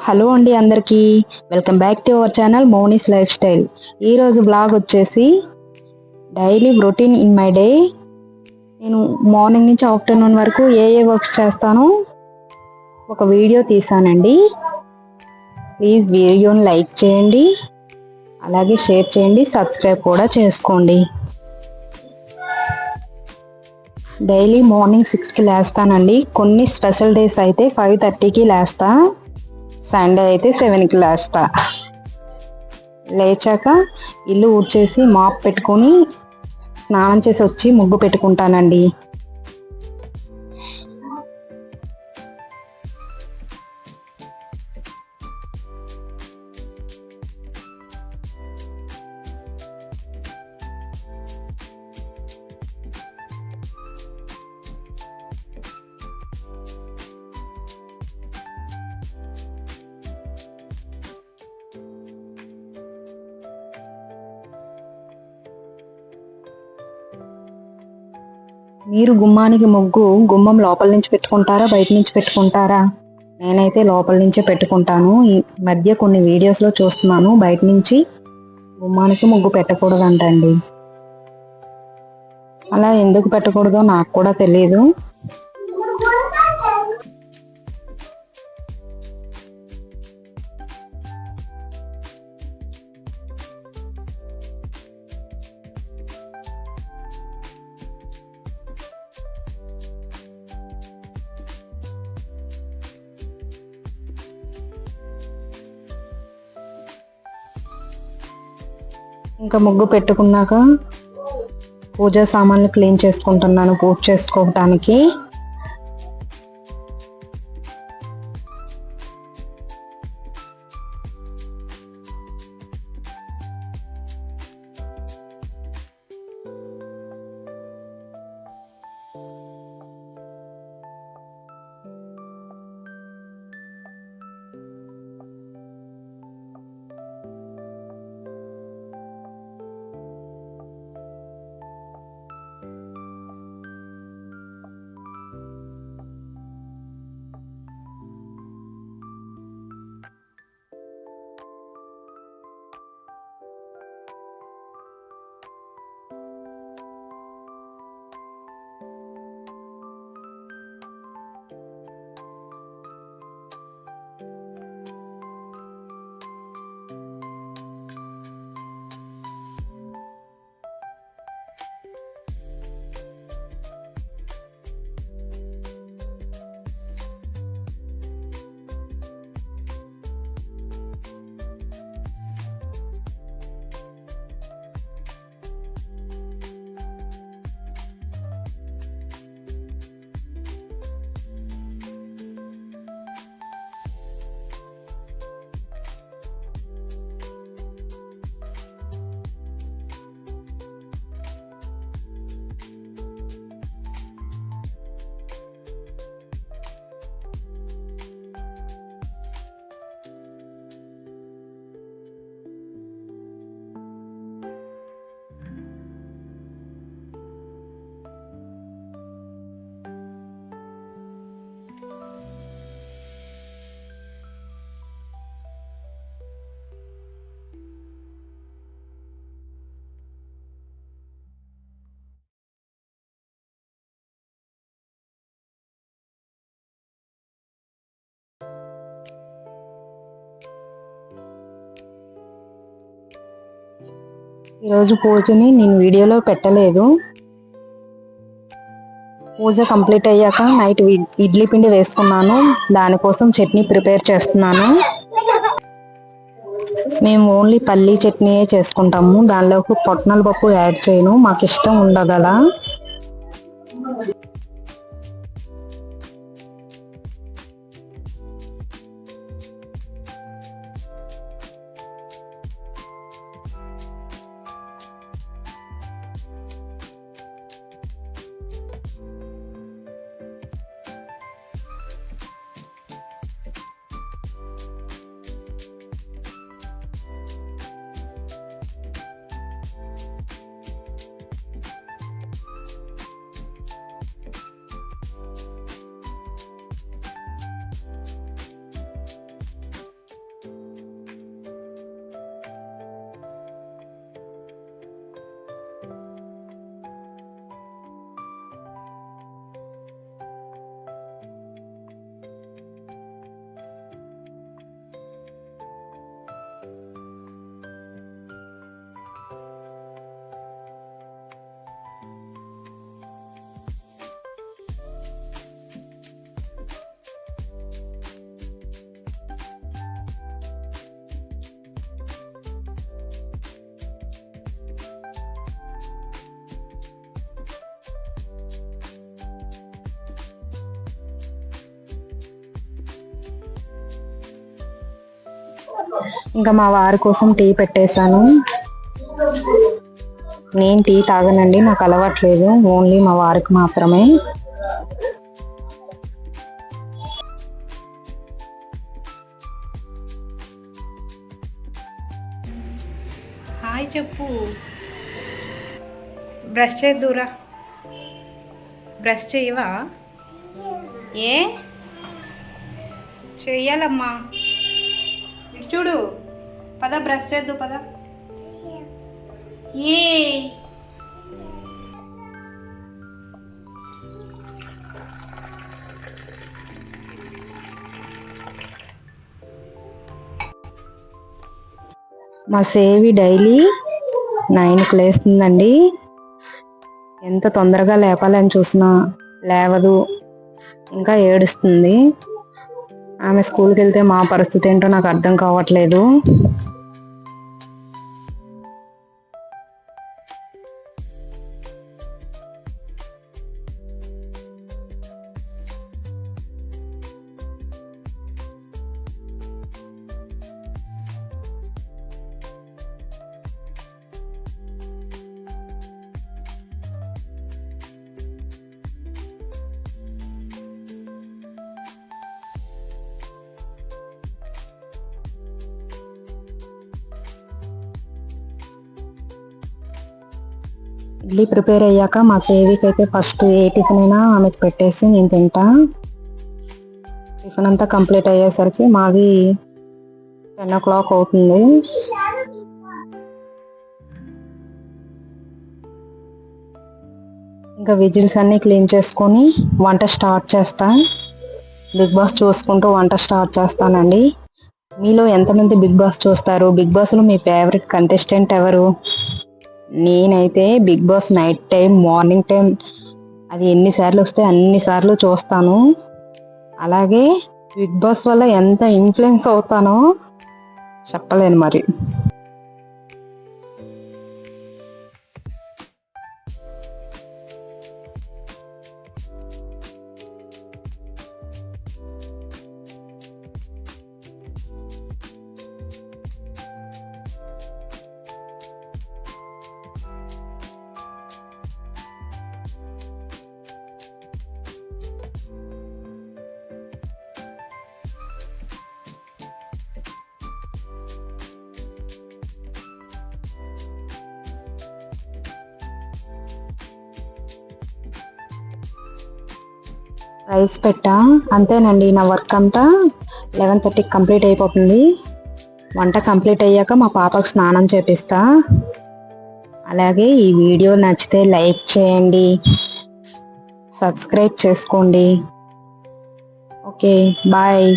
Hello అండి అందరికీ welcome back to our channel Mouni's life style. ఈరోజు బ్లాగ్ వచ్చేసి daily routine in my day. నేను మార్నింగ్ నుంచి ఆఫ్టర్నూన్ వరకు ఏ వర్క్స్ చేస్తానో ఒక వీడియో తీసానండి. ప్లీజ్ వీడియోని లైక్ చేయండి, అలాగే షేర్ చేయండి, సబ్స్క్రైబ్ కూడా చేసుకోండి. డైలీ మార్నింగ్ 6కి లేస్తానండి. కొన్ని స్పెషల్ డేస్ అయితే 5:30కి లేస్తా. సండే అయితే 7కి లేస్తా. లేచాక ఇల్లు ఊడ్చేసి మాప్ పెట్టుకొని స్నానం చేసి వచ్చి ముగ్గు పెట్టుకుంటానండి. మీరు గుమ్మానికి ముగ్గు గుమ్మం లోపల నుంచి పెట్టుకుంటారా, బయట నుంచి పెట్టుకుంటారా? నేనైతే లోపల నుంచే పెట్టుకుంటాను. ఈ మధ్య కొన్ని వీడియోస్లో చూస్తున్నాను బయట నుంచి గుమ్మానికి ముగ్గు పెట్టకూడదంటండి. అలా ఎందుకు పెట్టకూడదో నాకు కూడా తెలియదు. ఇంకా ముగ్గు పెట్టుకున్నాక పూజా సామాన్లు క్లీన్ చేసుకుంటున్నాను పూజ చేసుకోవటానికి. ఈరోజు పూజని నేను వీడియోలో పెట్టలేదు. పూజ కంప్లీట్ అయ్యాక నైట్ ఇడ్లీ పిండి వేసుకున్నాను. దానికోసం చట్నీ ప్రిపేర్ చేస్తున్నాను. మేము ఓన్లీ పల్లీ చట్నీయే చేసుకుంటాము. దానిలోకి పొట్నాల పప్పు యాడ్ చేయను, మాకు ఇష్టం ఉండదు అలా. ఇంకా మా వారి కోసం టీ పెట్టేశాను. నేను టీ తాగనండి, నాకు అలవాట్లేదు, ఓన్లీ మా వారికి మాత్రమే. హాయ్ చెప్పు. బ్రష్ చేద్దురా. బ్రష్ చేయవా? ఏ చెయ్యాలమ్మా. ఇటు చూడు. పద బ్రష్ చేద్దు పద. ఏ మా సేవి డైలీ 9కి లేస్తుందండి. ఎంత తొందరగా లేపాలని చూసినా లేవదు, ఇంకా ఏడుస్తుంది. ఆమె స్కూల్కి వెళ్తే మా పరిస్థితి ఏంటో నాకు అర్థం కావట్లేదు. ఇడ్లీ ప్రిపేర్ అయ్యాక మా సేవికి అయితే ఫస్ట్ ఏ టిఫిన్ అయినా ఆమెకు పెట్టేసి నేను తింటా. టిఫిన్ అంతా కంప్లీట్ అయ్యేసరికి మాది 10 o'clock అవుతుంది. ఇంకా విజిల్స్ అన్నీ క్లీన్ చేసుకొని వంట స్టార్ట్ చేస్తా. బిగ్ బాస్ చూసుకుంటూ వంట స్టార్ట్ చేస్తానండి. మీలో ఎంతమంది బిగ్ బాస్ చూస్తారు? బిగ్ బాస్లో మీ ఫేవరెట్ కంటెస్టెంట్ ఎవరు? నేనైతే Bigg Boss night time, morning time అది ఎన్నిసార్లు వస్తే అన్నిసార్లు చూస్తాను. అలాగే బిగ్ బాస్ వల్ల ఎంత ఇన్ఫ్లుయెన్స్ అవుతానో చెప్పలేను మరి. రైస్ పెట్టా, అంతేనండి. నా వర్క్ అంతా 11:30కి కంప్లీట్ అయిపోతుంది. వంట కంప్లీట్ అయ్యాక మా పాపకు స్నానం చేపిస్తా. అలాగే ఈ వీడియో నచ్చితే లైక్ చేయండి, సబ్స్క్రైబ్ చేసుకోండి. Okay, bye.